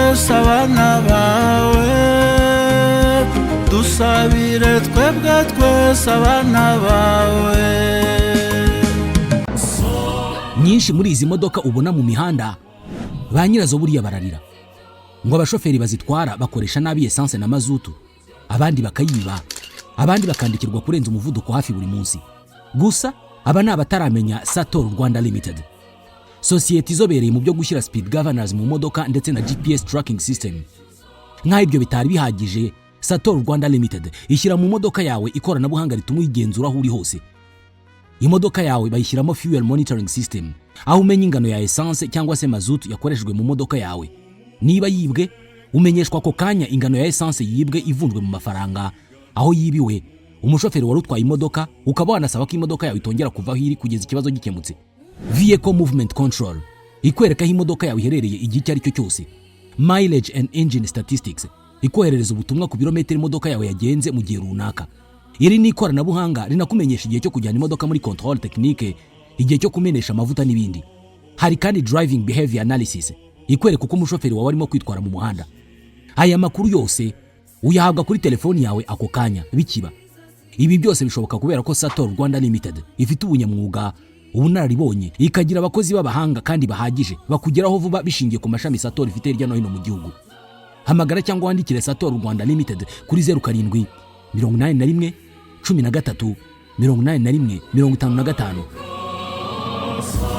twese abana bawe, dusabire twebwe twese abana bawe. Nyinshi muri izi modoka ubona mu mihanda ba nyirazo buriya bararira ngo abashoferi bazitwara bakoresha nabi essence na mazutu, abandi bakayiba, abandi bakandikirwa kurenza umuvuduko hafi buri munsi. Gusa aba ni abataramenya Sator Rwanda Limited, sosiyete izobereye mu byo gushyira speed governors mu modoka ndetse na GPS tracking system. Nk'aho ibyo bitari bihagije, Sator Rwanda Limited ishyira mu modoka yawe ikoranabuhanga rituma uyigenzura aho uri hose. Imodoka yawe bayishyiramo fuel monitoring system, aho umenya ingano ya essence cyangwa se mazutu yakoreshejwe mu modoka yawe. Niba yibwe, umenyeshwa ako kanya ingano ya essence yibwe ivunjwe mu mafaranga aho yibiwe. Umushoferi wari utwaye imodoka ukaba wanasaba ko imodoka yawe itongera kuva aho iri kugeza ikibazo gikemutse. Vehicle movement control ikwereka aho imodoka yawe iherereye igihe icyo ari cyo cyose. Mileage and engine statistics ikoherereza ubutumwa ku birometero imodoka yawe yagenze mu gihe runaka. Iri ni ikoranabuhanga rinakumenyesha igihe cyo kujyana imodoka muri control technique, igihe cyo kumenesha amavuta n'ibindi. Hari kandi driving behavior analysis ikwereka uko umushoferi wawe arimo kwitwara mu muhanda. Aya makuru yose uyahabwa kuri telefoni yawe ako kanya bikiba. Ibi byose bishoboka kubera ko Sator Rwanda Limited ifite ubunyamwuga, ubunararibonye, ikagira abakozi b'abahanga kandi bahagije bakugeraho vuba bishingiye ku mashami Sator ifite hirya no hino mu gihugu. Hamagara cyangwa wandikire Sator Rwanda Limited kuri 07 81 13 81 55.